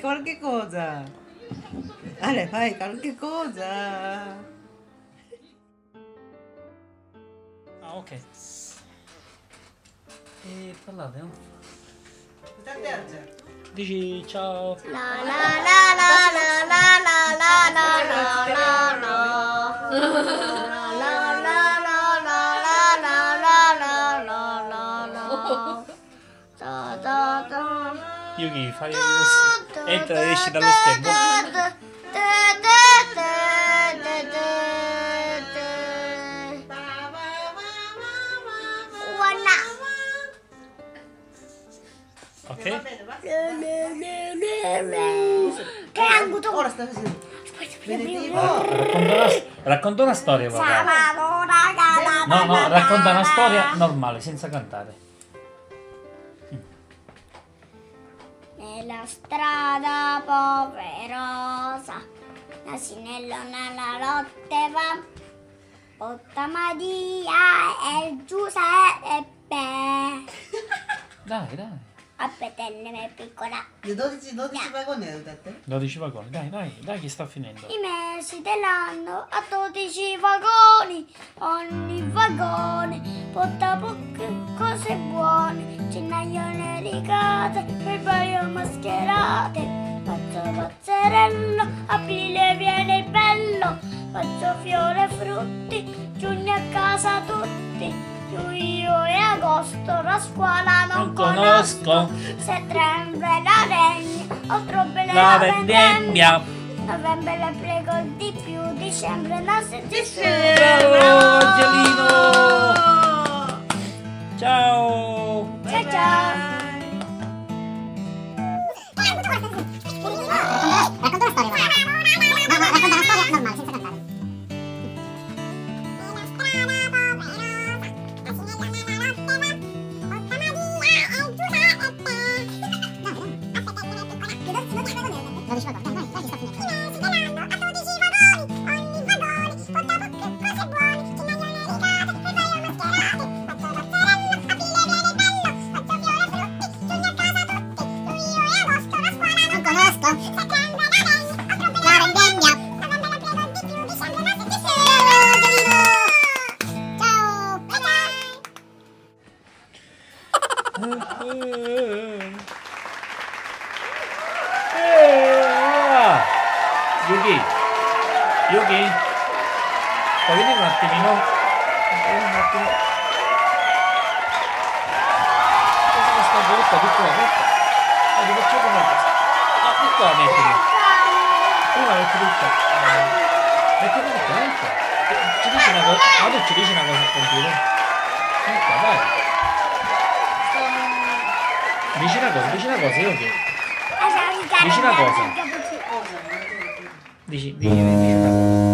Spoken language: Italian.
qualche cosa. Ale, fai qualche cosa. Ah, ok. E parlate, no? Dici ciao. La la la la la la la la la la Yuki, fai così. Entra e esci dallo schermo. Ok? Che anguto? Ora sta facendo. Racconta una storia, papà. No, no, racconta una storia normale, senza cantare. Nella strada poverosa, l'asinello nella notte va, porta Maria e Giuseppe. Dai. A petenne me piccola. 12 vagoni hai detto? 12 vagoni, dai che sta finendo. I mesi dell'anno a 12 vagoni, ogni vagone porta poche cose buone, cennaio ricate, per paio mascherate, pazzerello, aprile viene il bello, faccio fiore e frutti, giugno a casa tutti, luglio e agosto la scuola non conosco, settembre la regna, ottobre la vendemmia, novembre le prego di più, dicembre la settimana. Bravo Angelino! Ciao! Ciao ciao! Racconta una storia, no, racconta una storia normale, senza cantare. Yuki, puoi venire un attimino? Questa volta piccola, ti faccio come questo. No, piccola mettimi. Prima metti tutta. Metti tutta. Ci dici una cosa, ma tu ci dici una cosa al computer? Ecco, vai. Dici una cosa, Yuki. Dici una cosa. Dici una cosa.